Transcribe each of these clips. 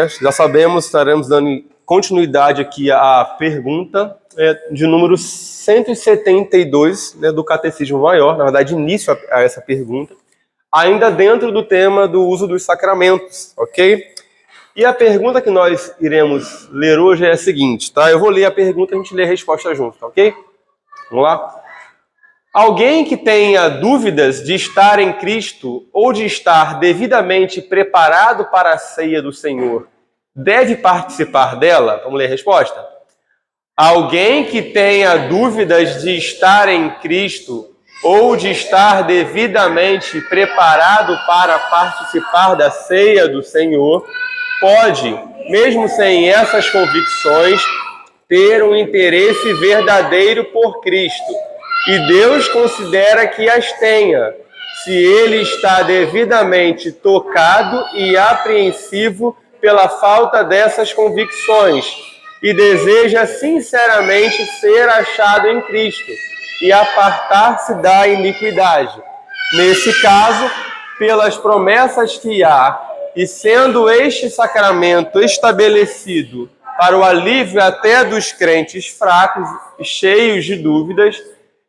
Já sabemos, estaremos dando continuidade aqui à pergunta de número 172 do Catecismo Maior, na verdade, início a essa pergunta, ainda dentro do tema do uso dos sacramentos, ok? E a pergunta que nós iremos ler hoje é a seguinte, tá? Eu vou ler a pergunta e a gente lê a resposta junto, tá, ok? Vamos lá? Alguém que tenha dúvidas de estar em Cristo ou de estar devidamente preparado para a ceia do Senhor, deve participar dela? Vamos ler a resposta? Alguém que tenha dúvidas de estar em Cristo ou de estar devidamente preparado para participar da ceia do Senhor, pode, mesmo sem essas convicções, ter um interesse verdadeiro por Cristo. E Deus considera que as tenha, se ele está devidamente tocado e apreensivo pela falta dessas convicções e deseja sinceramente ser achado em Cristo e apartar-se da iniquidade. Nesse caso, pelas promessas que há, e sendo este sacramento estabelecido para o alívio até dos crentes fracos e cheios de dúvidas,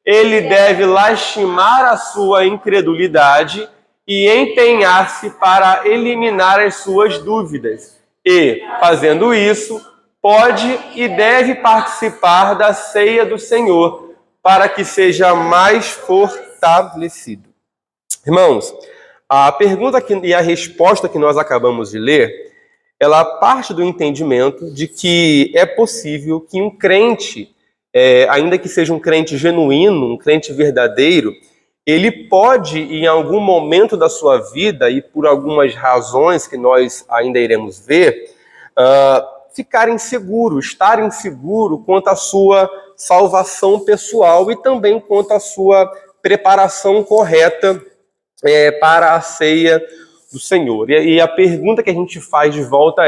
ele deve lastimar a sua incredulidade e empenhar-se para eliminar as suas dúvidas. E, fazendo isso, pode e deve participar da ceia do Senhor, para que seja mais fortalecido. Irmãos, a pergunta e a resposta que nós acabamos de ler, ela parte do entendimento de que é possível que um crente, ainda que seja um crente genuíno, um crente verdadeiro, ele pode, em algum momento da sua vida, e por algumas razões que nós ainda iremos ver, ficar inseguro, estar inseguro quanto à sua salvação pessoal e também quanto à sua preparação correta para a ceia do Senhor. E a pergunta que a gente faz de volta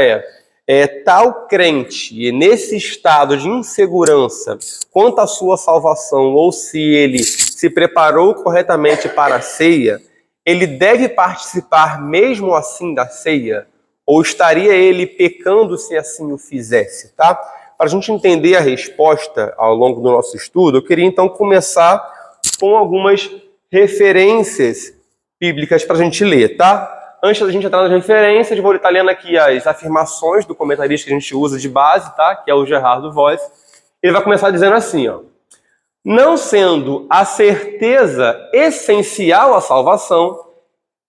tal crente, nesse estado de insegurança quanto à sua salvação, ou se ele se preparou corretamente para a ceia, ele deve participar mesmo assim da ceia? Ou estaria ele pecando se assim o fizesse, tá? Para a gente entender a resposta ao longo do nosso estudo, eu queria então começar com algumas referências bíblicas para a gente ler, tá? Antes da gente entrar nas referências, vou estar lendo aqui as afirmações do comentarista que a gente usa de base, tá? Que é o Gerardo Voss. Ele vai começar dizendo assim, ó: não sendo a certeza essencial à salvação,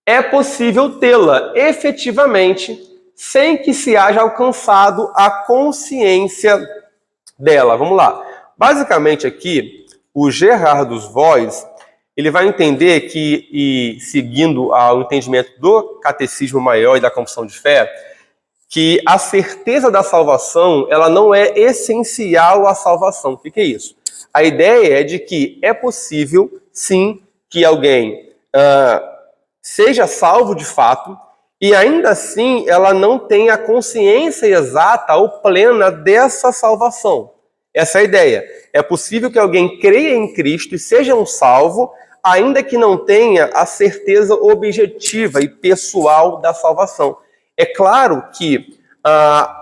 é possível tê-la efetivamente sem que se haja alcançado a consciência dela. Vamos lá. Basicamente aqui, o Gerardo Voss, ele vai entender que, e seguindo ao entendimento do Catecismo Maior e da Confissão de Fé, que a certeza da salvação, ela não é essencial à salvação. O que é isso? A ideia é de que é possível, sim, que alguém seja salvo de fato, e ainda assim ela não tenha a consciência exata ou plena dessa salvação. Essa é a ideia. É possível que alguém creia em Cristo e seja um salvo, ainda que não tenha a certeza objetiva e pessoal da salvação. É claro que,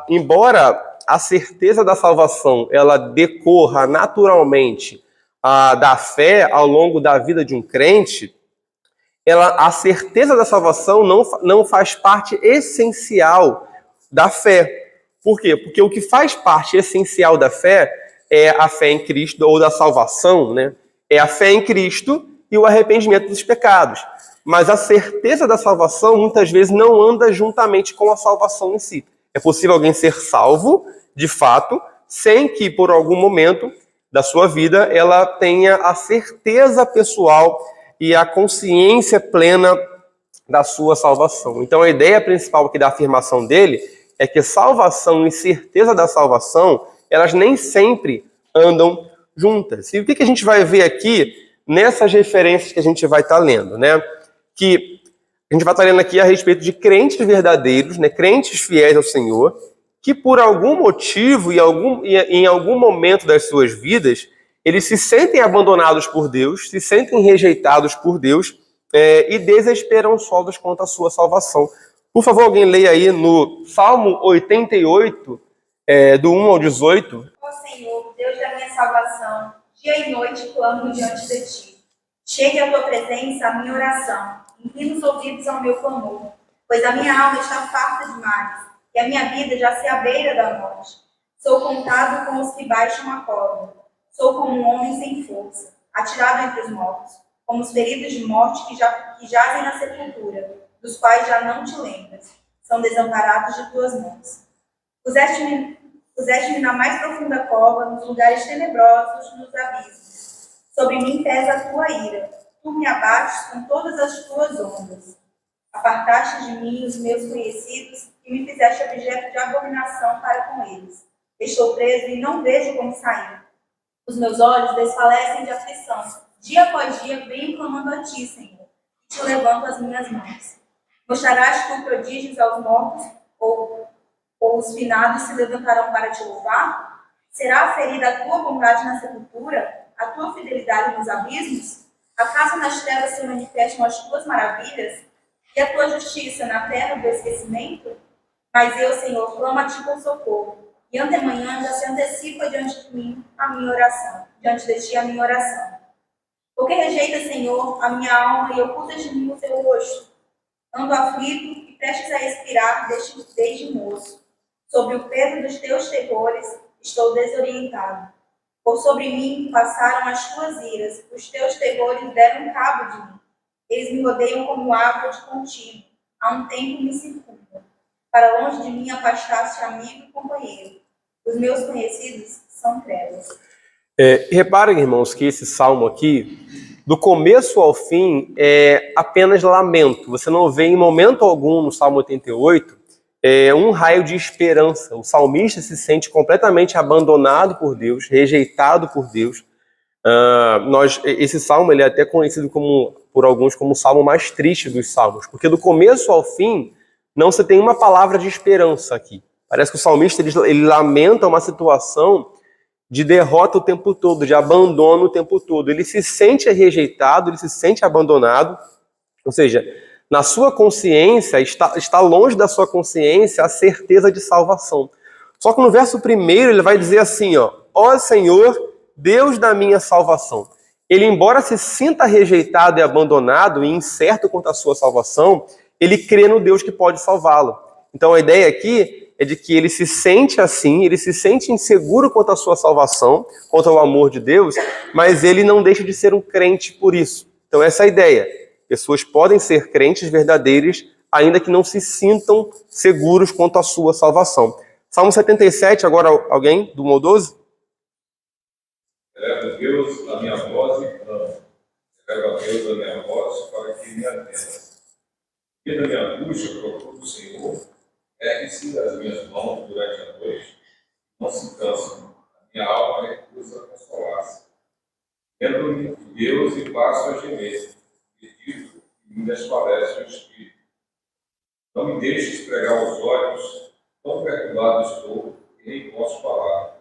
embora a certeza da salvação ela decorra naturalmente da fé ao longo da vida de um crente, a certeza da salvação não faz parte essencial da fé. Por quê? Porque o que faz parte essencial da fé é a fé em Cristo, ou da salvação, né? É a fé em Cristo e o arrependimento dos pecados. Mas a certeza da salvação muitas vezes não anda juntamente com a salvação em si. É possível alguém ser salvo, de fato, sem que por algum momento da sua vida ela tenha a certeza pessoal e a consciência plena da sua salvação. Então a ideia principal aqui da afirmação dele é que salvação e certeza da salvação, elas nem sempre andam juntas. E o que a gente vai ver aqui nessas referências que a gente vai estar lendo, né? Que a gente vai estar lendo aqui a respeito de crentes verdadeiros, né? Crentes fiéis ao Senhor, que por algum motivo e em algum momento das suas vidas, eles se sentem abandonados por Deus, se sentem rejeitados por Deus e desesperançosos quanto à sua salvação. Por favor, alguém leia aí no Salmo 88, do 1 ao 18. Ó Senhor, Deus da minha salvação, dia e noite clamo diante de ti. Chegue à tua presença a minha oração, inclina os ouvidos ao meu clamor, pois a minha alma está farta de males, e a minha vida já se abeira da morte. Sou contado com os que baixam a cova. Sou como um homem sem força, atirado entre os mortos, como os feridos de morte que jazem na sepultura, dos quais já não te lembras. São desamparados de tuas mãos. Puseste-me na mais profunda cova, nos lugares tenebrosos, nos abismos. Sobre mim pesa a tua ira. Tu me abates com todas as tuas ondas. Apartaste de mim os meus conhecidos e me fizeste objeto de abominação para com eles. Estou preso e não vejo como sair. Os meus olhos desfalecem de aflição. Dia após dia venho clamando a ti, Senhor, e te levanto as minhas mãos. Mostrarás tu prodígios aos mortos, ou os finados se levantarão para te louvar? Será ferida a tua bondade na sepultura, a tua fidelidade nos abismos? Acaso nas trevas se manifestam as tuas maravilhas, e a tua justiça na terra do esquecimento? Mas eu, Senhor, clamo a ti com socorro, e antemanhã já se antecipa diante de mim a minha oração, diante de ti a minha oração. Porque rejeita, Senhor, a minha alma e ocultas de mim o teu rosto. Ando aflito e prestes a expirar desde moço. Sob o peso dos teus terrores, estou desorientado. Por sobre mim passaram as tuas iras, os teus terrores deram cabo de mim. Eles me rodeiam como água de contínuo, há um tempo me circundam. Para longe de mim afastaste amigo e companheiro. Os meus conhecidos são trevas. Reparem, irmãos, que esse salmo aqui, do começo ao fim, é apenas lamento. Você não vê em momento algum no Salmo 88 um raio de esperança. O salmista se sente completamente abandonado por Deus, rejeitado por Deus. Esse salmo ele é até conhecido por alguns como o salmo mais triste dos salmos, porque do começo ao fim não se tem uma palavra de esperança aqui. Parece que o salmista ele lamenta uma situação de derrota o tempo todo, de abandono o tempo todo. Ele se sente rejeitado, ele se sente abandonado, ou seja, na sua consciência, está longe da sua consciência a certeza de salvação. Só que no verso 1 ele vai dizer assim, ó Senhor, Deus da minha salvação. Ele, embora se sinta rejeitado e abandonado e incerto quanto à sua salvação, ele crê no Deus que pode salvá-lo. Então a ideia aqui é de que ele se sente assim, ele se sente inseguro quanto à sua salvação, quanto ao amor de Deus, mas ele não deixa de ser um crente por isso. Então essa é a ideia. Pessoas podem ser crentes verdadeiros, ainda que não se sintam seguros quanto à sua salvação. Salmo 77, agora alguém, do 1 ao 12? Eleva Deus a minha voz e clamo. Eleva Deus a minha voz para que me atenda. E da minha angústia procuro o Senhor. Ergue-se as minhas mãos durante a noite, não se cansam. A minha alma recusa consolar-se. Lembro-me de Deus e passo a gemer. Medito e me desfalece o espírito. Não me deixes pregar os olhos, tão perturbado estou que nem posso falar.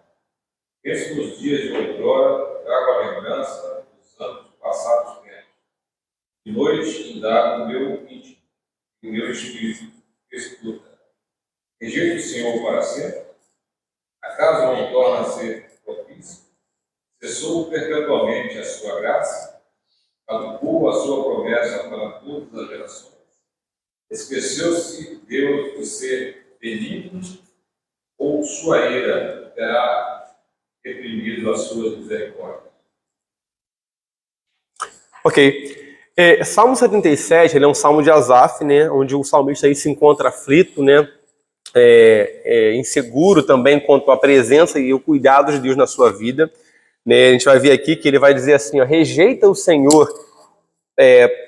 Penso nos dias de outrora, trago a lembrança dos anos passados tempos. De noite indago o meu íntimo, e o meu espírito escuta. Rejeito o Senhor para sempre? Acaso não torna a ser propício? Cessou perpetuamente a sua graça? Caducou a sua promessa para todas as gerações? Esqueceu-se Deus de ser benigno? Ou sua ira terá reprimido as suas misericórdias? Ok. Salmo 77, ele é um salmo de Asaf, né, onde o salmista aí se encontra aflito, né, inseguro também quanto à presença e o cuidado de Deus na sua vida. Né, a gente vai ver aqui que ele vai dizer assim, rejeita o Senhor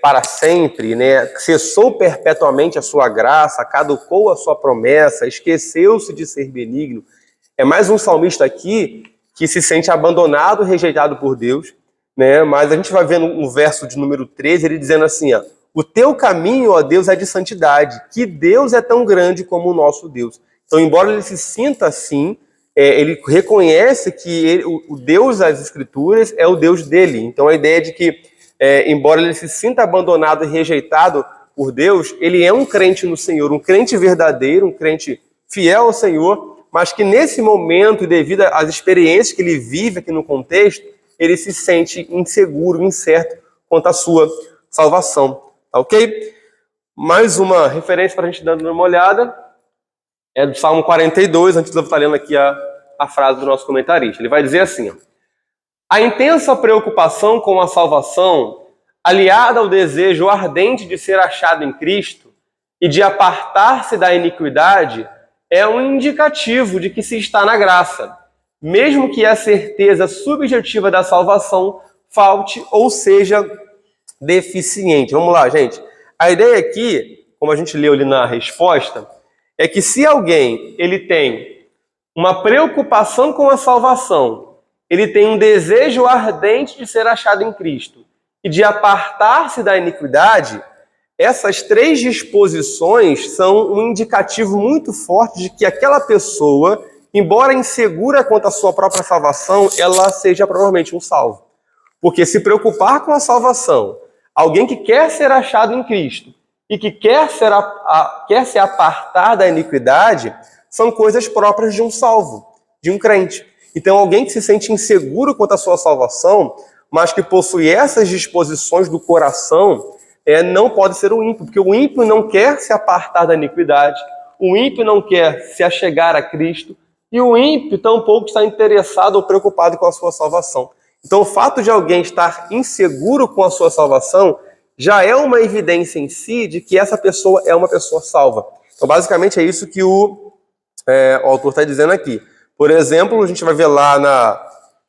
para sempre, né, cessou perpetuamente a sua graça, caducou a sua promessa, esqueceu-se de ser benigno. É mais um salmista aqui que se sente abandonado, rejeitado por Deus, né? Mas a gente vai ver no verso de número 13, ele dizendo assim, o teu caminho, ó Deus, é de santidade, que Deus é tão grande como o nosso Deus. Então, embora ele se sinta assim, ele reconhece que o Deus das Escrituras é o Deus dele. Então, a ideia é de que, embora ele se sinta abandonado e rejeitado por Deus, ele é um crente no Senhor, um crente verdadeiro, um crente fiel ao Senhor, mas que nesse momento, devido às experiências que ele vive aqui no contexto, ele se sente inseguro, incerto quanto à sua salvação. Tá ok? Mais uma referência para a gente dar uma olhada é do Salmo 42, antes de eu estar lendo aqui a frase do nosso comentarista. Ele vai dizer assim, ó, a intensa preocupação com a salvação, aliada ao desejo ardente de ser achado em Cristo e de apartar-se da iniquidade, é um indicativo de que se está na graça, mesmo que a certeza subjetiva da salvação falte ou seja deficiente. Vamos lá, gente. A ideia aqui, como a gente leu ali na resposta, é que se alguém ele tem uma preocupação com a salvação, ele tem um desejo ardente de ser achado em Cristo e de apartar-se da iniquidade, essas três disposições são um indicativo muito forte de que aquela pessoa, embora insegura quanto à sua própria salvação, ela seja provavelmente um salvo. Porque se preocupar com a salvação, alguém que quer ser achado em Cristo e que quer se apartar da iniquidade, são coisas próprias de um salvo, de um crente. Então, alguém que se sente inseguro quanto à sua salvação, mas que possui essas disposições do coração, não pode ser um ímpio, porque o ímpio não quer se apartar da iniquidade, o ímpio não quer se achegar a Cristo, e o ímpio tampouco está interessado ou preocupado com a sua salvação. Então, o fato de alguém estar inseguro com a sua salvação já é uma evidência em si de que essa pessoa é uma pessoa salva. Então, basicamente, é isso que o autor está dizendo aqui. Por exemplo, a gente vai ver lá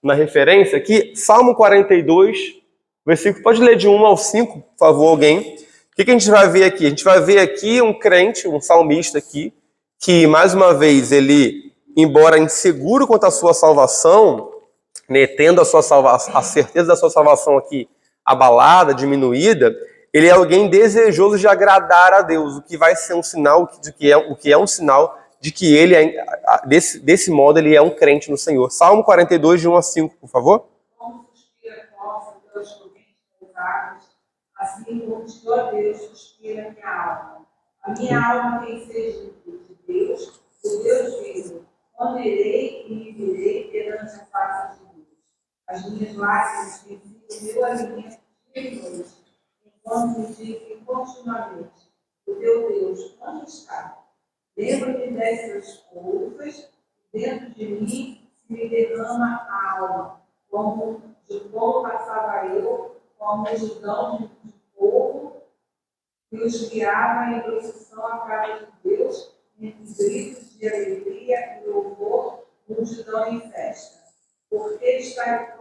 na referência aqui, Salmo 42, versículo, pode ler de 1 ao 5, por favor, alguém. O que a gente vai ver aqui? A gente vai ver aqui um crente, um salmista aqui, que, mais uma vez, ele, embora inseguro quanto à sua salvação, né, tendo a certeza da sua salvação aqui abalada, diminuída, ele é alguém desejoso de agradar a Deus, o que vai ser um sinal, o que é um sinal de que ele, desse modo, ele é um crente no Senhor. Salmo 42, de 1 a 5, por favor. Como suspira a força pelas correntes pousadas, assim como de ó Deus suspira a minha alma. A minha alma tem sede de Deus, o Deus vivo. Quando irei e me virei perante a face de Deus. As minhas lágrimas têm sido meu alimento dia e noite, enquanto me dizem continuamente, o teu Deus, onde está? Lembro-me dessas coisas, dentro de mim se me derrama a alma, como de como passava eu, como multidão de povo, que os guiava em procissão à casa de Deus, entre gritos de alegria e louvor, multidão em festa. Por que está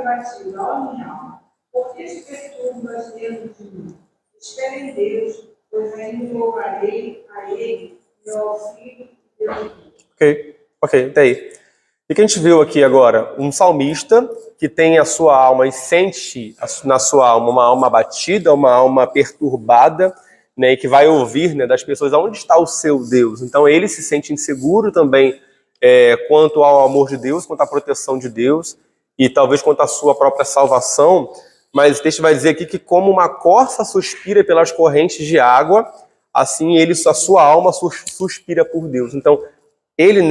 abatida, ó minha alma? Por que te perturbas dentro de mim? Espera em Deus, pois ainda louvarei a Ele. Ok, tá aí. O que a gente viu aqui agora? Um salmista que tem a sua alma e sente na sua alma uma alma abatida, uma alma perturbada, né, e que vai ouvir, né, das pessoas aonde está o seu Deus. Então ele se sente inseguro também quanto ao amor de Deus, quanto à proteção de Deus e talvez quanto à sua própria salvação. Mas o texto vai dizer aqui que como uma corça suspira pelas correntes de água, assim a sua alma suspira por Deus. Então, ele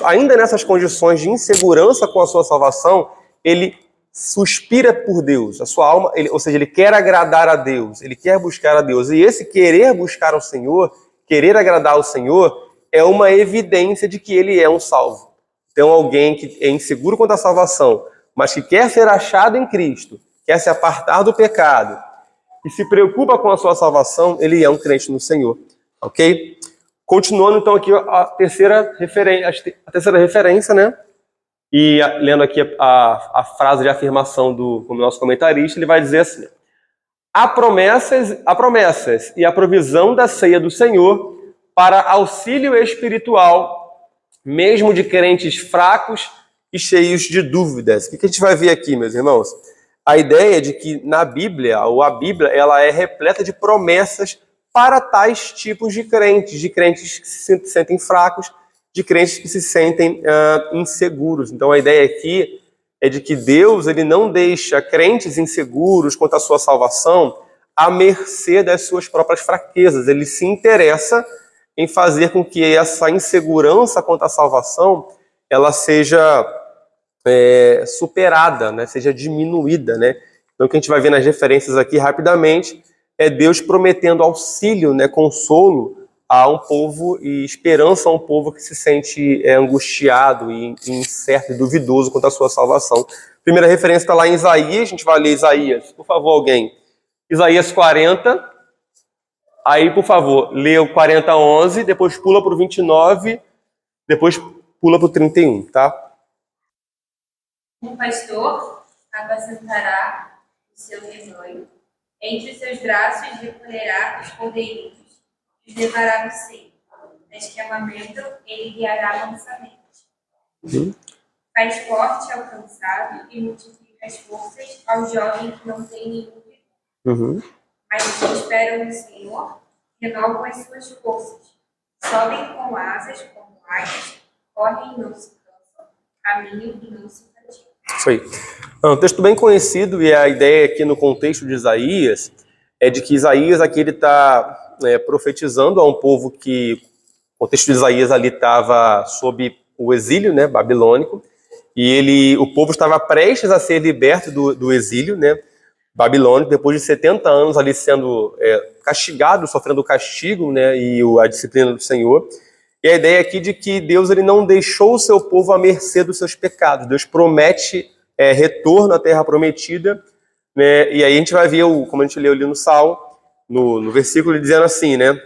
ainda nessas condições de insegurança com a sua salvação, ele suspira por Deus. A sua alma, ou seja, ele quer agradar a Deus, ele quer buscar a Deus. E esse querer buscar ao Senhor, querer agradar ao Senhor, é uma evidência de que ele é um salvo. Então, alguém que é inseguro quanto à salvação, mas que quer ser achado em Cristo, quer se apartar do pecado, e se preocupa com a sua salvação, ele é um crente no Senhor. Ok? Continuando, então, aqui a terceira referência, né? E lendo aqui a frase de afirmação do nosso comentarista, ele vai dizer assim: há promessas e a provisão da ceia do Senhor para auxílio espiritual, mesmo de crentes fracos e cheios de dúvidas. O que a gente vai ver aqui, meus irmãos? A ideia de que na Bíblia, ou a Bíblia, ela é repleta de promessas para tais tipos de crentes que se sentem fracos, de crentes que se sentem inseguros. Então a ideia aqui é de que Deus ele não deixa crentes inseguros quanto à sua salvação à mercê das suas próprias fraquezas. Ele se interessa em fazer com que essa insegurança quanto à salvação ela seja superada, né? Seja diminuída, né? Então, o que a gente vai ver nas referências aqui rapidamente é Deus prometendo auxílio, né? Consolo a um povo e esperança a um povo que se sente angustiado e incerto e duvidoso quanto à sua salvação. Primeira referência está lá em Isaías, a gente vai ler Isaías, por favor, alguém. Isaías 40, aí, por favor, lê o 40:11, depois pula para o 29, depois pula para o 31, tá? Um pastor apacentará o seu rebanho, entre os seus braços recolherá os cordeirinhos e os levará no seio. Nas que amamentam, ele guiará mansamente. Faz forte ao cansado e multiplica as forças ao jovem que não tem nenhum vigor. Mas os que esperam no Senhor renovam as suas forças. Sobem com asas como águias, correm e não se cansam, caminham e não se fatigam. Isso aí. É um texto bem conhecido e a ideia aqui no contexto de Isaías é de que Isaías aqui ele está profetizando a um povo que, o contexto de Isaías ali estava sob o exílio, né, babilônico, e o povo estava prestes a ser liberto do exílio, né, babilônico, depois de 70 anos ali sendo castigado, sofrendo o castigo, né, e a disciplina do Senhor. E a ideia aqui de que Deus ele não deixou o seu povo à mercê dos seus pecados. Deus promete retorno à terra prometida, né, e aí a gente vai ver, como a gente leu ali no Salmo, no versículo dizendo assim, né,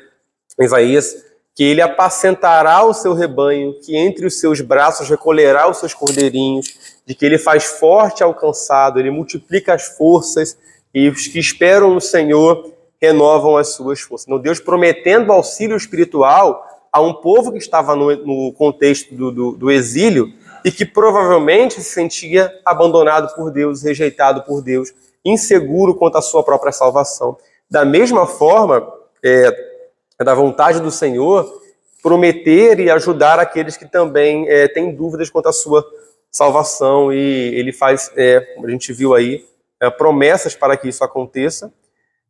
em Isaías, que ele apacentará o seu rebanho, que entre os seus braços recolherá os seus cordeirinhos, de que ele faz forte ao cansado, ele multiplica as forças, e os que esperam no Senhor renovam as suas forças. Então, Deus prometendo auxílio espiritual a um povo que estava no contexto do exílio e que provavelmente se sentia abandonado por Deus, rejeitado por Deus, inseguro quanto à sua própria salvação. Da mesma forma, é da vontade do Senhor prometer e ajudar aqueles que também têm dúvidas quanto à sua salvação, e ele faz, como a gente viu aí, promessas para que isso aconteça,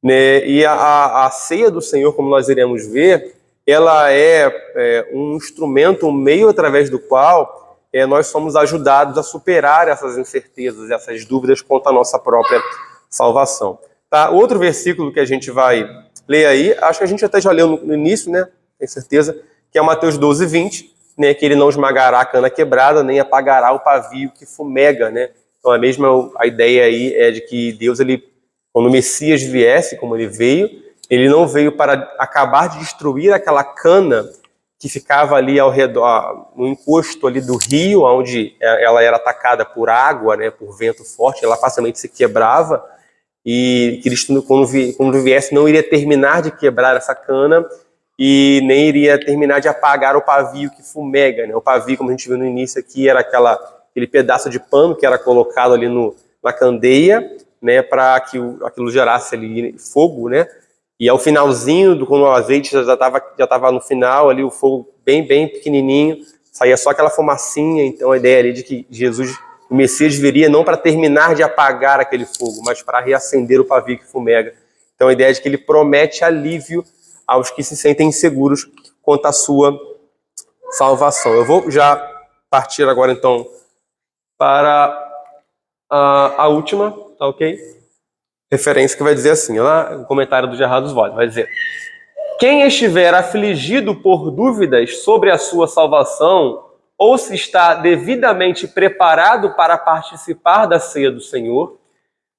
né? E a ceia do Senhor, como nós iremos ver, ela é um instrumento, um meio através do qual nós somos ajudados a superar essas incertezas, essas dúvidas quanto à nossa própria salvação. Tá? Outro versículo que a gente vai ler aí, acho que a gente até já leu no início, né? Tenho certeza, que é Mateus 12:20, né? Que ele não esmagará a cana quebrada, nem apagará o pavio que fumega, né? Então a ideia aí é de que Deus, quando o Messias viesse, como ele veio, ele não veio para acabar de destruir aquela cana que ficava ali ao redor, no encosto ali do rio, onde ela era atacada por água, né? Por vento forte, ela facilmente se quebrava. E Cristo, quando viesse, não iria terminar de quebrar essa cana e nem iria terminar de apagar o pavio que fumega, né? O pavio, como a gente viu no início aqui, era aquele pedaço de pano que era colocado ali na candeia, né, para que aquilo gerasse ali fogo, né? E ao finalzinho, quando o azeite já estava no final, ali o fogo bem, bem pequenininho, saía só aquela fumacinha. Então a ideia ali de que o Messias viria não para terminar de apagar aquele fogo, mas para reacender o pavio que fumega. Então a ideia é de que ele promete alívio aos que se sentem inseguros quanto à sua salvação. Eu vou já partir agora então para a última, tá ok? Referência que vai dizer assim, lá o comentário do Gerardo Oswald, vai dizer: quem estiver afligido por dúvidas sobre a sua salvação, ou se está devidamente preparado para participar da ceia do Senhor,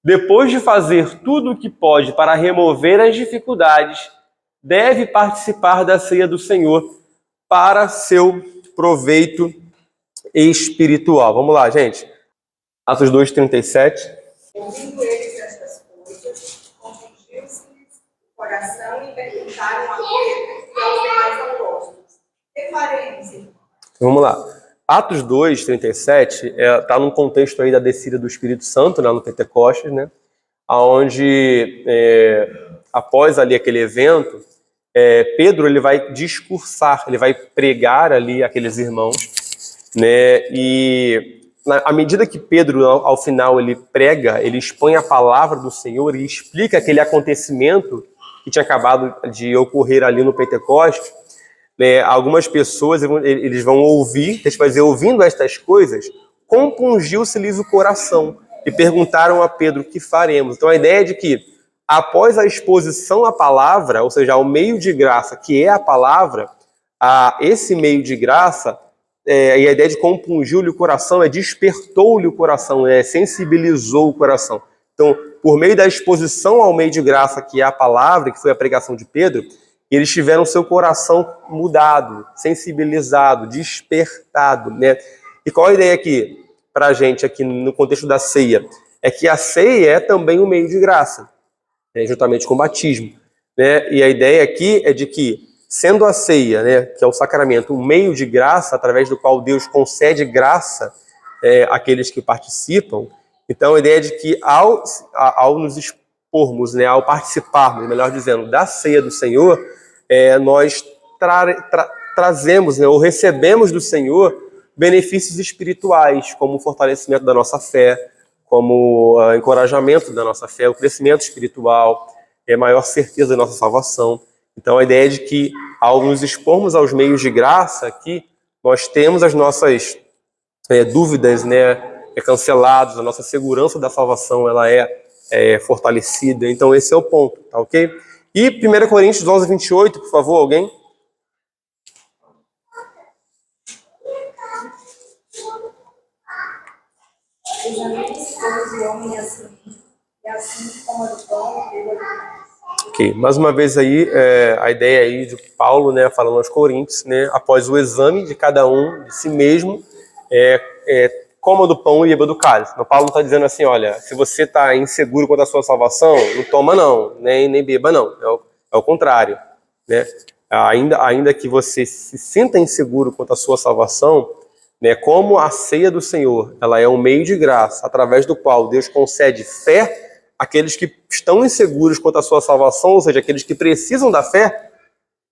depois de fazer tudo o que pode para remover as dificuldades, deve participar da ceia do Senhor para seu proveito espiritual. Vamos lá, gente. Atos 2:37. Ouvindo eles estas coisas, confundiu-se-lhes o coração e perguntaram a Pedro e aos demais apóstolos: que faremos, irmãos? Vamos lá. Atos 2:37 está num contexto aí da descida do Espírito Santo, né, no Pentecostes, né, onde, após ali aquele evento, Pedro ele vai discursar, ele vai pregar ali aqueles irmãos, né, e à medida que Pedro, ao final, ele prega, ele expõe a palavra do Senhor e explica aquele acontecimento que tinha acabado de ocorrer ali no Pentecostes, né, algumas pessoas, eles vão ouvir, deixa eu dizer, ouvindo estas coisas, compungiu-se-lhes o coração e perguntaram a Pedro: o que faremos? Então a ideia é de que, após a exposição à palavra, ou seja, ao meio de graça, que é a palavra, a esse meio de graça, e a ideia de compungiu-lhe o coração é despertou-lhe o coração, sensibilizou o coração. Então, por meio da exposição ao meio de graça, que é a palavra, que foi a pregação de Pedro, eles tiveram seu coração mudado, sensibilizado, despertado, né? E qual a ideia aqui, para a gente, aqui no contexto da ceia? É que a ceia é também um meio de graça, né, juntamente com o batismo, né? E a ideia aqui é de que, sendo a ceia, né, que é o sacramento, um meio de graça, através do qual Deus concede graça àqueles que participam, então a ideia é de que, ao nos expormos, né, ao participarmos, melhor dizendo, da ceia do Senhor, nós trazemos, né, ou recebemos do Senhor benefícios espirituais, como o fortalecimento da nossa fé, como o encorajamento da nossa fé, o crescimento espiritual, maior certeza da nossa salvação. Então a ideia é de que, ao nos expormos aos meios de graça, aqui nós temos as nossas dúvidas, né, canceladas, a nossa segurança da salvação ela é fortalecida. Então esse é o ponto, tá ok? E 1 Coríntios 11, 28, por favor, alguém? Ok, mais uma vez aí, a ideia aí de Paulo, né, falando aos Coríntios, né, após o exame de cada um, de si mesmo, coma do pão e beba do cálice. Então, Paulo está dizendo assim: olha, se você está inseguro quanto à sua salvação, não toma não, nem beba não. É o contrário, né? Ainda que você se sinta inseguro quanto à sua salvação, né, como a ceia do Senhor, ela é um meio de graça, através do qual Deus concede fé àqueles que estão inseguros quanto à sua salvação, ou seja, aqueles que precisam da fé.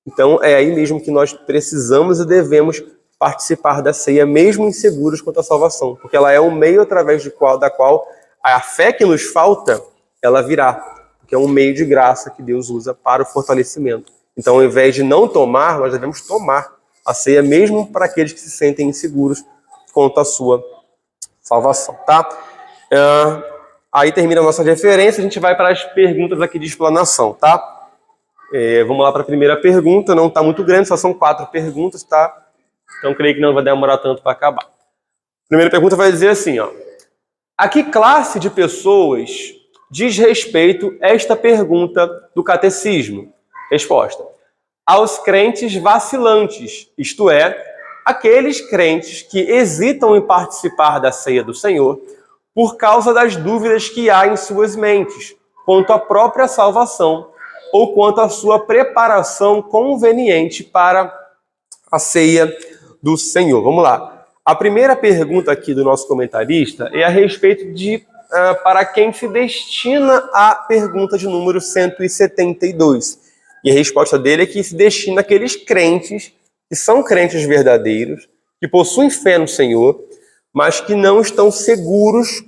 Então, é aí mesmo que nós precisamos e devemos participar da ceia, mesmo inseguros quanto à salvação, porque ela é um meio através da qual a fé que nos falta, ela virá, porque é um meio de graça que Deus usa para o fortalecimento. Então, ao invés de não tomar, nós devemos tomar a ceia, mesmo para aqueles que se sentem inseguros quanto à sua salvação, tá? Aí termina a nossa referência, a gente vai para as perguntas aqui de explanação, tá? Vamos lá para a primeira pergunta, não está muito grande, só são 4 perguntas, tá? Então, creio que não vai demorar tanto para acabar. A primeira pergunta vai dizer assim, ó: a que classe de pessoas diz respeito esta pergunta do catecismo? Resposta: aos crentes vacilantes, isto é, aqueles crentes que hesitam em participar da ceia do Senhor por causa das dúvidas que há em suas mentes quanto à própria salvação ou quanto à sua preparação conveniente para a ceia do Senhor. Vamos lá. A primeira pergunta aqui do nosso comentarista é a respeito de para quem se destina a pergunta de número 172. E a resposta dele é que se destina àqueles crentes que são crentes verdadeiros, que possuem fé no Senhor, mas que não estão seguros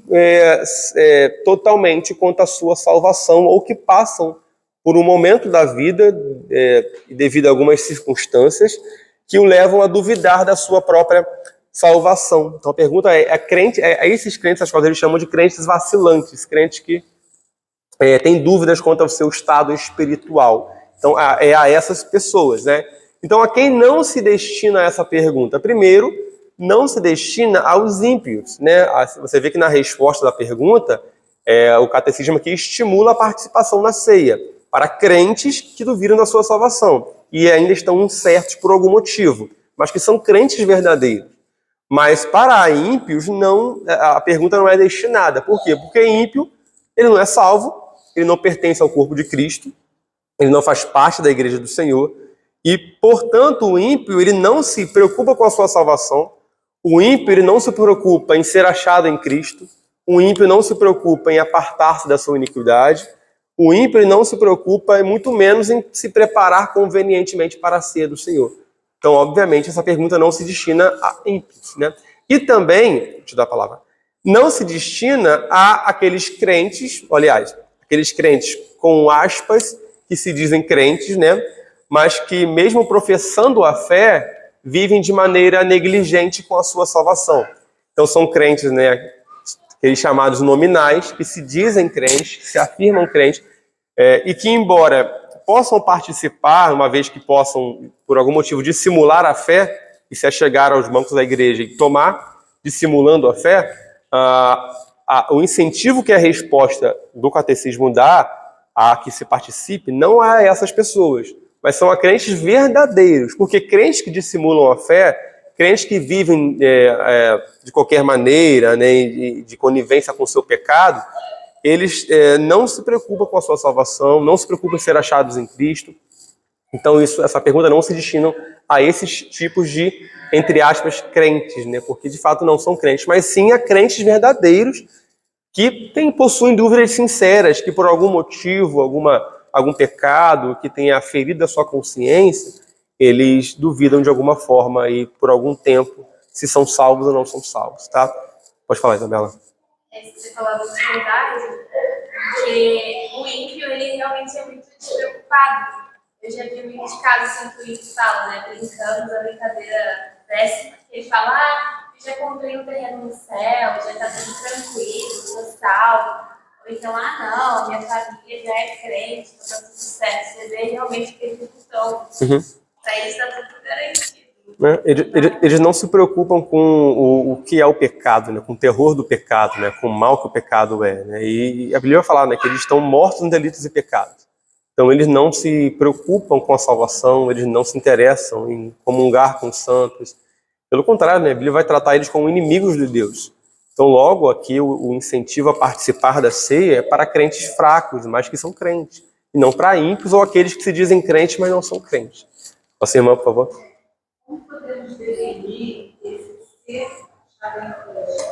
totalmente quanto à sua salvação, ou que passam por um momento da vida, devido a algumas circunstâncias, que o levam a duvidar da sua própria salvação. Então a pergunta é esses crentes, as quais eles chamam de crentes vacilantes, crentes que têm dúvidas quanto ao seu estado espiritual. Então é a essas pessoas, né? Então a quem não se destina a essa pergunta? Primeiro, não se destina aos ímpios, né? Você vê que na resposta da pergunta, o catecismo aqui estimula a participação na ceia para crentes que duvidam da sua salvação e ainda estão incertos por algum motivo, mas que são crentes verdadeiros. Mas para ímpios, a pergunta não é destinada. Por quê? Porque ímpio, ele não é salvo, ele não pertence ao corpo de Cristo, ele não faz parte da igreja do Senhor, e, portanto, o ímpio, ele não se preocupa com a sua salvação, o ímpio, ele não se preocupa em ser achado em Cristo, o ímpio não se preocupa em apartar-se da sua iniquidade, o ímpio, ele não se preocupa, muito menos, em se preparar convenientemente para a ceia do Senhor. Então, obviamente, essa pergunta não se destina a ímpios, né? E também, vou te dar a palavra, não se destina a aqueles crentes, aliás, aqueles crentes com aspas, que se dizem crentes, né? Mas que mesmo professando a fé, vivem de maneira negligente com a sua salvação. Então são crentes, né? Aqueles chamados nominais, que se dizem crentes, que se afirmam crentes, e que embora possam participar, uma vez que possam, por algum motivo, dissimular a fé, e se achegar aos bancos da igreja e tomar, dissimulando a fé, o incentivo que a resposta do catecismo dá a que se participe não a essas pessoas, mas são a crentes verdadeiros, porque crentes que dissimulam a fé, crentes que vivem de qualquer maneira, né, de conivência com o seu pecado, eles não se preocupam com a sua salvação, não se preocupam em ser achados em Cristo. Então essa pergunta não se destina a esses tipos de, entre aspas, crentes, né, porque de fato não são crentes, mas sim a crentes verdadeiros que possuem dúvidas sinceras, que por algum motivo, algum pecado que tenha ferido a sua consciência, eles duvidam de alguma forma e por algum tempo se são salvos ou não são salvos, tá? Pode falar, Isabela. Você falava de verdade, porque o ímpio, ele realmente é muito despreocupado. Eu já vi muitos casos assim que o ímpio fala, né? Brincamos, a brincadeira péssima, que ele fala, eu já comprei um terreno no céu, já tá tudo tranquilo, tô salvo. Ou então, não, minha família já é crente, tá tudo certo. Você vê realmente que eles estão. Para eles tá tudo garantido. Eles não se preocupam com o que é o pecado, né? Com o terror do pecado, né? Com o mal que o pecado é. Né? E a Bíblia vai falar, né, que eles estão mortos em delitos e pecados. Então eles não se preocupam com a salvação, eles não se interessam em comungar com os santos. Pelo contrário, né, a Bíblia vai tratar eles como inimigos de Deus. Então logo aqui o incentivo a participar da ceia é para crentes fracos, mas que são crentes. E não para ímpios ou aqueles que se dizem crentes, mas não são crentes. Nossa irmã, por favor. Como podemos definir esse ser achado em Cristo?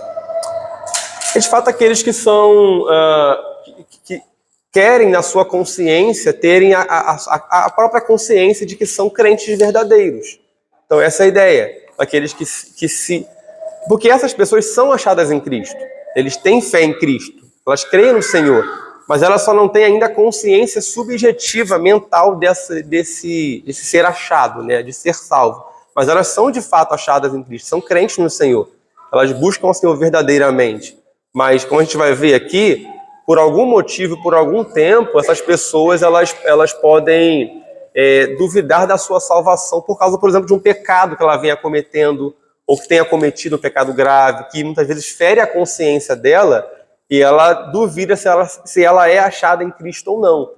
É de fato aqueles que são... que querem na sua consciência terem a própria consciência de que são crentes verdadeiros. Então essa é a ideia. Aqueles que se... Porque essas pessoas são achadas em Cristo. Eles têm fé em Cristo. Elas creem no Senhor. Mas elas só não têm ainda a consciência subjetiva, mental desse ser achado, né? De ser salvo. Mas elas são de fato achadas em Cristo. São crentes no Senhor. Elas buscam o Senhor verdadeiramente. Mas, como a gente vai ver aqui, por algum motivo, por algum tempo, essas pessoas elas podem duvidar da sua salvação por causa, por exemplo, de um pecado que ela venha cometendo ou que tenha cometido um pecado grave, que muitas vezes fere a consciência dela e ela duvida se ela é achada em Cristo ou não.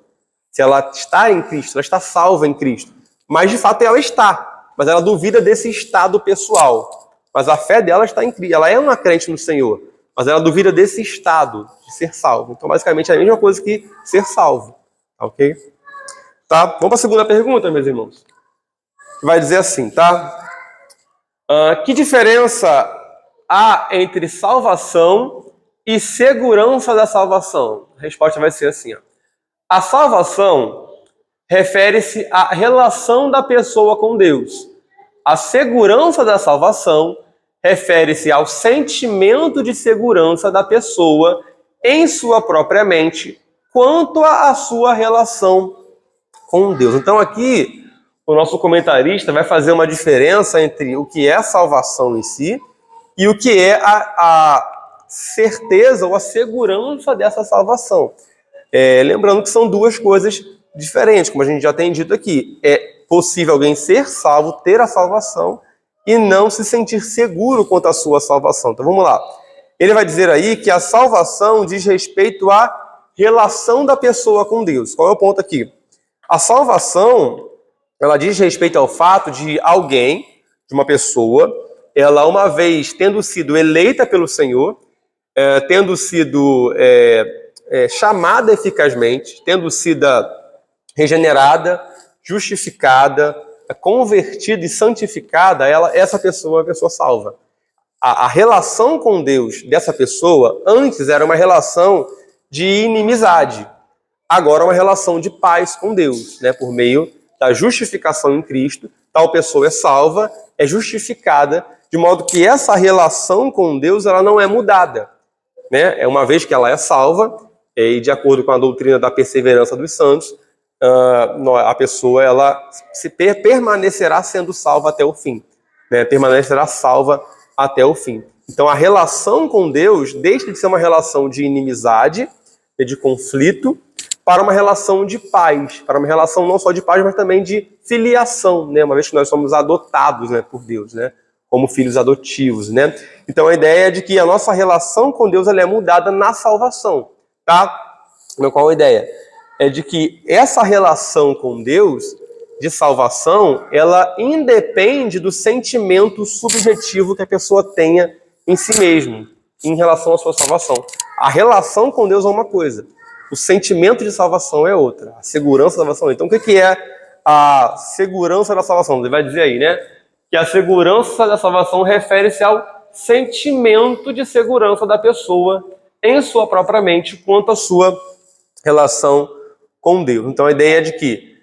Se ela está em Cristo, ela está salva em Cristo. Mas, de fato, ela está. Mas ela duvida desse estado pessoal. Mas a fé dela está em Cristo. Ela é uma crente no Senhor. Mas ela duvida desse estado de ser salvo. Então, basicamente, é a mesma coisa que ser salvo. Ok? Tá? Vamos para a segunda pergunta, meus irmãos. Vai dizer assim, tá? Que diferença há entre salvação e segurança da salvação? A resposta vai ser assim, ó. A salvação refere-se à relação da pessoa com Deus. A segurança da salvação refere-se ao sentimento de segurança da pessoa em sua própria mente quanto à sua relação com Deus. Então aqui o nosso comentarista vai fazer uma diferença entre o que é a salvação em si e o que é a certeza ou a segurança dessa salvação. Lembrando que são duas coisas diferentes, como a gente já tem dito aqui. É possível alguém ser salvo, ter a salvação e não se sentir seguro quanto à sua salvação. Então vamos lá. Ele vai dizer aí que a salvação diz respeito à relação da pessoa com Deus. Qual é o ponto aqui? A salvação, ela diz respeito ao fato de alguém, de uma pessoa, ela uma vez tendo sido eleita pelo Senhor, tendo sido chamada eficazmente, tendo sido regenerada, justificada, convertida e santificada, essa pessoa é uma pessoa salva. A relação com Deus dessa pessoa, antes era uma relação de inimizade. Agora é uma relação de paz com Deus, né? Por meio da justificação em Cristo, tal pessoa é salva, é justificada, de modo que essa relação com Deus ela não é mudada, né? É uma vez que ela é salva, e de acordo com a doutrina da perseverança dos santos, a pessoa ela permanecerá sendo salva até o fim, né? Permanecerá salva até o fim. Então a relação com Deus deixa de ser uma relação de inimizade, de conflito, para uma relação de paz, para uma relação não só de paz, mas também de filiação, né? Uma vez que nós somos adotados, né, por Deus, né, como filhos adotivos, né? Então a ideia é de que a nossa relação com Deus ela é mudada na salvação, tá? Então, qual a ideia? É de que essa relação com Deus de salvação, ela independe do sentimento subjetivo que a pessoa tenha em si mesmo, em relação à sua salvação. A relação com Deus é uma coisa, o sentimento de salvação é outra, a segurança da salvação. Então, o que é a segurança da salvação? Ele vai dizer aí, né? Que a segurança da salvação refere-se ao sentimento de segurança da pessoa em sua própria mente quanto à sua relação com Deus. Então, a ideia é de que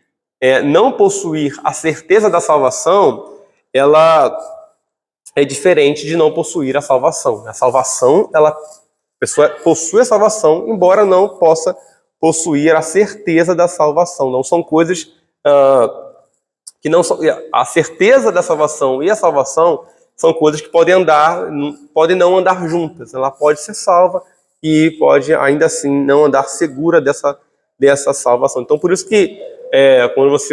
não possuir a certeza da salvação, ela é diferente de não possuir a salvação. A salvação, a pessoa possui a salvação, embora não possa possuir a certeza da salvação. Não são coisas que não são... A certeza da salvação e a salvação são coisas que podem não andar juntas. Ela pode ser salva e pode, ainda assim, não andar segura dessa salvação. Então, por isso que quando você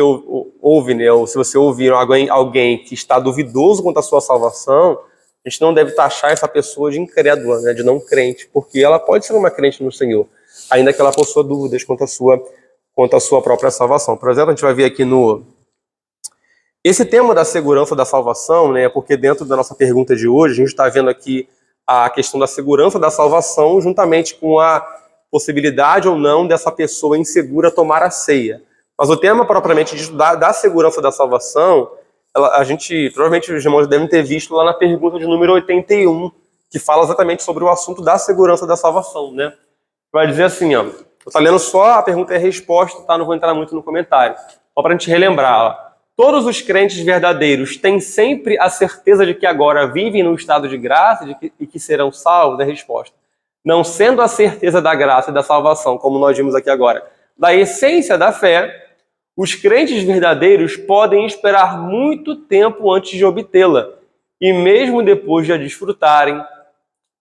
ouve, né, ou se você ouvir alguém que está duvidoso quanto à sua salvação, a gente não deve taxar essa pessoa de incrédula, né, de não crente, porque ela pode ser uma crente no Senhor, ainda que ela possua dúvidas quanto à sua própria salvação. Por exemplo, a gente vai ver aqui esse tema da segurança da salvação, né, porque dentro da nossa pergunta de hoje, a gente está vendo aqui a questão da segurança da salvação juntamente com a possibilidade ou não dessa pessoa insegura tomar a ceia. Mas o tema propriamente dito da segurança da salvação, provavelmente os irmãos devem ter visto lá na pergunta de número 81, que fala exatamente sobre o assunto da segurança da salvação, né? Vai dizer assim, ó, eu estou lendo só a pergunta e a resposta, tá? Não vou entrar muito no comentário. Só para a gente relembrar, ó. Todos os crentes verdadeiros têm sempre a certeza de que agora vivem no estado de graça e que serão salvos? É a resposta. Não sendo a certeza da graça e da salvação, como nós vimos aqui agora, da essência da fé, os crentes verdadeiros podem esperar muito tempo antes de obtê-la, e mesmo depois de a desfrutarem,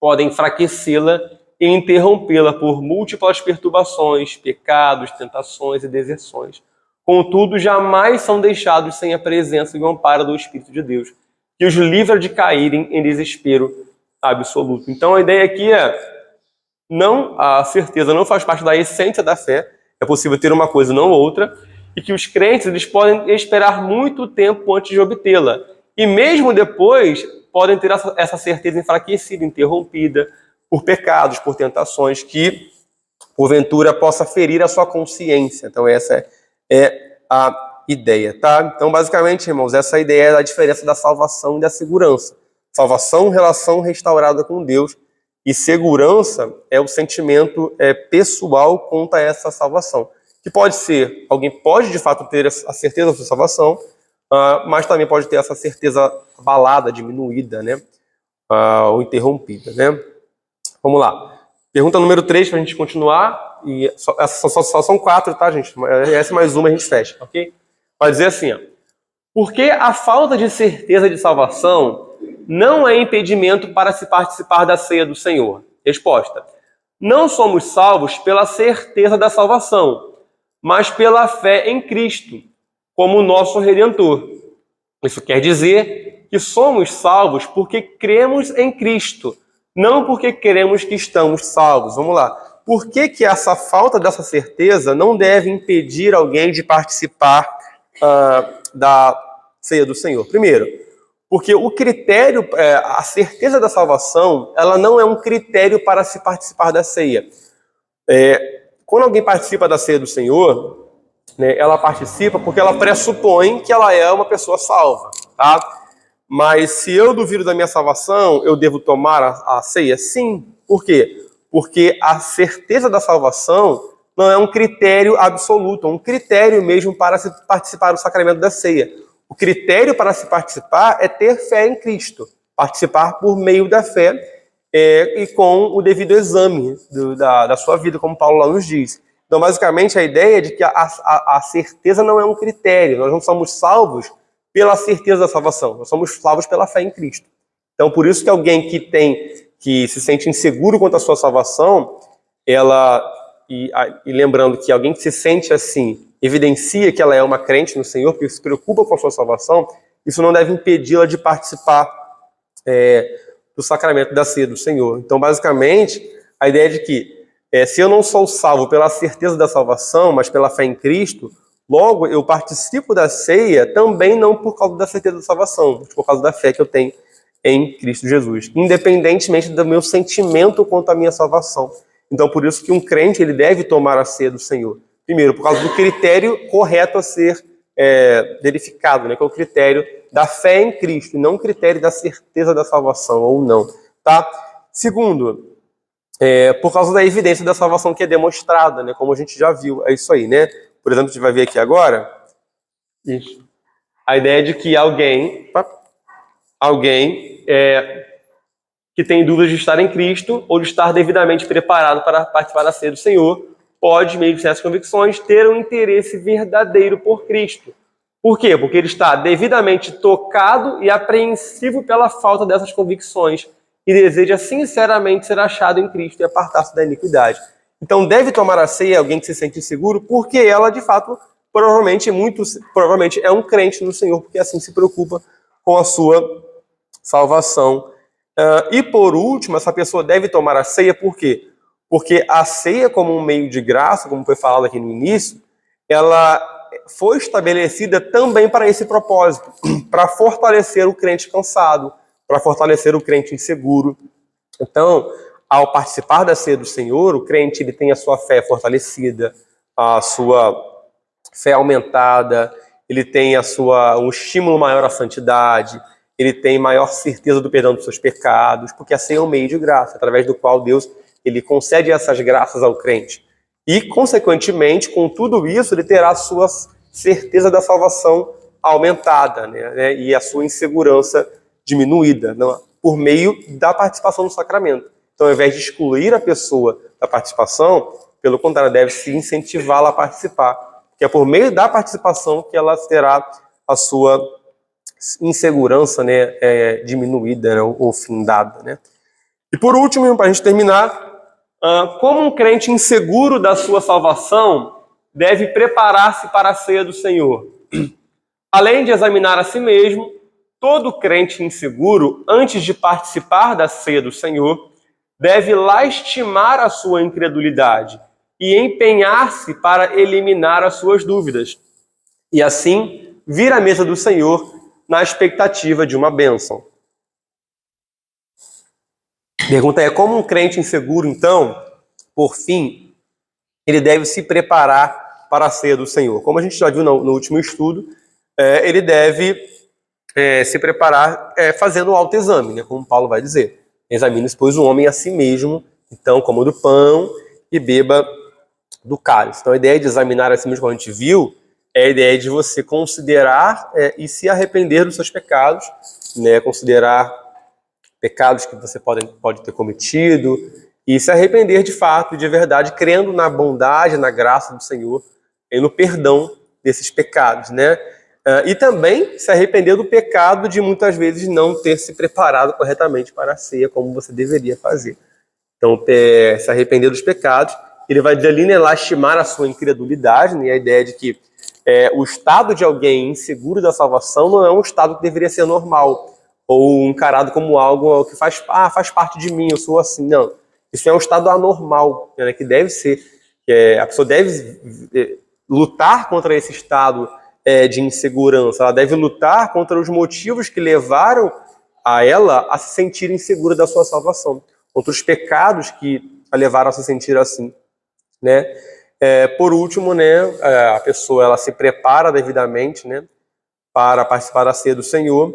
podem enfraquecê-la e interrompê-la por múltiplas perturbações, pecados, tentações e deserções. Contudo, jamais são deixados sem a presença e o amparo do Espírito de Deus, que os livra de caírem em desespero absoluto. Então a ideia aqui a certeza não faz parte da essência da fé, é possível ter uma coisa e não outra, e que os crentes eles podem esperar muito tempo antes de obtê-la. E mesmo depois, podem ter essa certeza enfraquecida, interrompida, por pecados, por tentações, que, porventura, possa ferir a sua consciência. Então, essa é a ideia, tá? Então, basicamente, irmãos, essa ideia é a diferença da salvação e da segurança. Salvação, relação restaurada com Deus, e segurança é o sentimento pessoal quanto a essa salvação. Que pode ser, alguém pode de fato ter a certeza da sua salvação, mas também pode ter essa certeza abalada, diminuída, né? Ou interrompida, né? Vamos lá. Pergunta número 3 para a gente continuar. E essas só são 4, tá, gente? Essa mais uma a gente fecha, ok? Vai dizer assim, ó. Por que a falta de certeza de salvação não é impedimento para se participar da ceia do Senhor? Resposta. Não somos salvos pela certeza da salvação, mas pela fé em Cristo, como nosso Redentor. Isso quer dizer que somos salvos porque cremos em Cristo, não porque queremos que estamos salvos. Vamos lá. Por que essa falta dessa certeza não deve impedir alguém de participar da ceia do Senhor? Primeiro, porque o critério, a certeza da salvação, ela não é um critério para se participar da ceia. Quando alguém participa da ceia do Senhor, né, ela participa porque ela pressupõe que ela é uma pessoa salva, tá? Mas se eu duvido da minha salvação, eu devo tomar a ceia? Sim. Por quê? Porque a certeza da salvação não é um critério absoluto, é um critério mesmo para se participar do sacramento da ceia. O critério para se participar é ter fé em Cristo. participar por meio da fé e com o devido exame da sua vida, como Paulo lá nos diz. Então, basicamente, a ideia é de que a certeza não é um critério. Nós não somos salvos pela certeza da salvação. Nós somos salvos pela fé em Cristo. Então, por isso que alguém que se sente inseguro quanto à sua salvação, e lembrando que alguém que se sente assim, evidencia que ela é uma crente no Senhor, porque se preocupa com a sua salvação, isso não deve impedi-la de participar do sacramento da ceia do Senhor. Então, basicamente, a ideia é de que se eu não sou salvo pela certeza da salvação, mas pela fé em Cristo, logo eu participo da ceia também não por causa da certeza da salvação, mas por causa da fé que eu tenho em Cristo Jesus, independentemente do meu sentimento quanto à minha salvação. Então, por isso que um crente ele deve tomar a ceia do Senhor. Primeiro, por causa do critério correto a ser verificado, né, que é o critério da fé em Cristo, e não o critério da certeza da salvação ou não. Tá? Segundo, por causa da evidência da salvação que é demonstrada, né, como a gente já viu. É isso aí, né? Por exemplo, a gente vai ver aqui agora a ideia de que alguém que tem dúvidas de estar em Cristo ou de estar devidamente preparado para participar da ceia do Senhor pode, meio de certas convicções, ter um interesse verdadeiro por Cristo. Por quê? Porque ele está devidamente tocado e apreensivo pela falta dessas convicções e deseja sinceramente ser achado em Cristo e apartar-se da iniquidade. Então deve tomar a ceia alguém que se sente inseguro, porque ela, de fato, provavelmente é um crente no Senhor, porque assim se preocupa com a sua salvação. E por último, essa pessoa deve tomar a ceia por quê? Porque a ceia, como um meio de graça, como foi falado aqui no início, ela foi estabelecida também para esse propósito, para fortalecer o crente cansado, para fortalecer o crente inseguro. Então, ao participar da ceia do Senhor, o crente ele tem a sua fé fortalecida, a sua fé aumentada, ele tem um estímulo maior à santidade, ele tem maior certeza do perdão dos seus pecados, porque a ceia é um meio de graça, através do qual Deus ele concede essas graças ao crente. E, consequentemente, com tudo isso, ele terá a sua certeza da salvação aumentada, né? E a sua insegurança diminuída, não? Por meio da participação no sacramento. Então, ao invés de excluir a pessoa da participação, pelo contrário, deve-se incentivá-la a participar. Porque é por meio da participação que ela terá a sua insegurança, né, diminuída, né, ou findada, né? E por último, para a gente terminar, como um crente inseguro da sua salvação deve preparar-se para a ceia do Senhor? Além de examinar a si mesmo, todo crente inseguro, antes de participar da ceia do Senhor, deve lastimar a sua incredulidade e empenhar-se para eliminar as suas dúvidas, e assim vir à mesa do Senhor na expectativa de uma bênção. A pergunta é, como um crente inseguro, então, por fim, ele deve se preparar para a ceia do Senhor? Como a gente já viu no último estudo, ele deve se preparar fazendo o autoexame, né, como Paulo vai dizer. Examine-se, pois, o homem a si mesmo, então, coma do pão e beba do cálice. Então, a ideia de examinar a si mesmo, como a gente viu, é a ideia de você considerar e se arrepender dos seus pecados, né, considerar pecados que você pode ter cometido e se arrepender de fato e de verdade, crendo na bondade, na graça do Senhor e no perdão desses pecados, né? E também se arrepender do pecado de muitas vezes não ter se preparado corretamente para a ceia como você deveria fazer. Então, se arrepender dos pecados, ele vai dizer ali, né, lastimar a sua incredulidade, né, a ideia de que o estado de alguém inseguro da salvação não é um estado que deveria ser normal, ou encarado como algo que faz parte de mim, eu sou assim. Não, isso é um estado anormal, né, que deve ser, a pessoa deve lutar contra esse estado de insegurança, ela deve lutar contra os motivos que levaram a ela a se sentir insegura da sua salvação, contra os pecados que a levaram a se sentir assim, né? Por último, né, a pessoa ela se prepara devidamente, né, para participar da ceia do Senhor,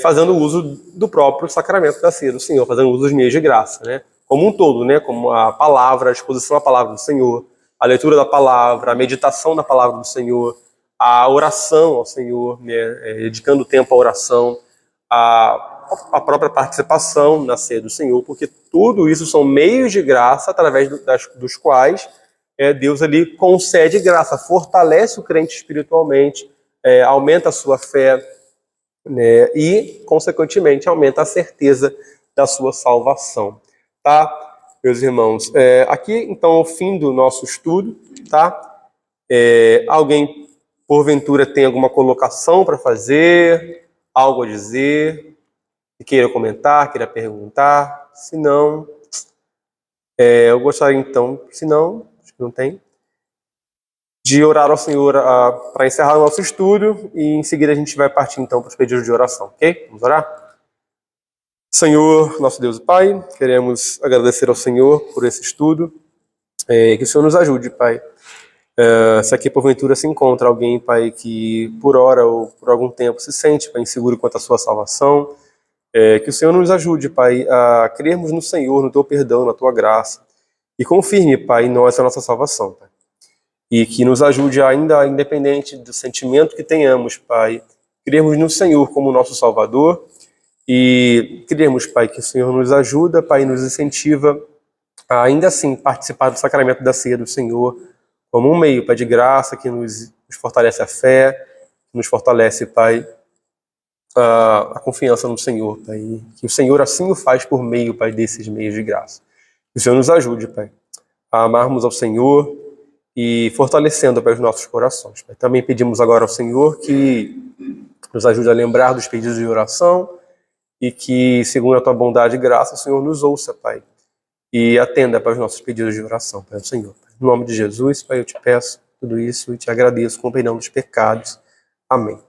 fazendo uso do próprio sacramento da ceia do Senhor, fazendo uso dos meios de graça, né, como um todo, né, como a palavra, a exposição à palavra do Senhor, a leitura da palavra, a meditação na palavra do Senhor, a oração ao Senhor, né, dedicando tempo à oração, a a própria participação na ceia do Senhor, porque tudo isso são meios de graça através dos quais Deus ali concede graça, fortalece o crente espiritualmente, aumenta a sua fé, né, e, consequentemente, aumenta a certeza da sua salvação. Tá, meus irmãos? Aqui, então, é o fim do nosso estudo, tá? Alguém, porventura, tem alguma colocação para fazer, algo a dizer, que queira comentar, queira perguntar? Se não, eu gostaria, então, se não, acho que não tem, de orar ao Senhor para encerrar o nosso estudo e em seguida a gente vai partir então para os pedidos de oração, ok? Vamos orar? Senhor, nosso Deus e Pai, queremos agradecer ao Senhor por esse estudo, que o Senhor nos ajude, Pai. Se aqui porventura se encontra alguém, Pai, que por hora ou por algum tempo se sente, Pai, inseguro quanto à sua salvação, que o Senhor nos ajude, Pai, a crermos no Senhor, no Teu perdão, na Tua graça, e confirme, Pai, em nós a nossa salvação, Pai. E que nos ajude ainda, independente do sentimento que tenhamos, Pai, crermos no Senhor como nosso Salvador e crermos, Pai, que o Senhor nos ajuda, Pai, e nos incentiva a ainda assim participar do sacramento da ceia do Senhor como um meio, Pai, de graça, que nos fortalece a fé, que nos fortalece, Pai, a confiança no Senhor, Pai, e que o Senhor assim o faz por meio, Pai, desses meios de graça. Que o Senhor nos ajude, Pai, a amarmos ao Senhor e fortalecendo, Pai, os nossos corações. Pai. Também pedimos agora ao Senhor que nos ajude a lembrar dos pedidos de oração e que, segundo a Tua bondade e graça, o Senhor nos ouça, Pai, e atenda para os nossos pedidos de oração, Pai, ao Senhor. Pai. Em nome de Jesus, Pai, eu te peço tudo isso e te agradeço com o perdão dos pecados. Amém.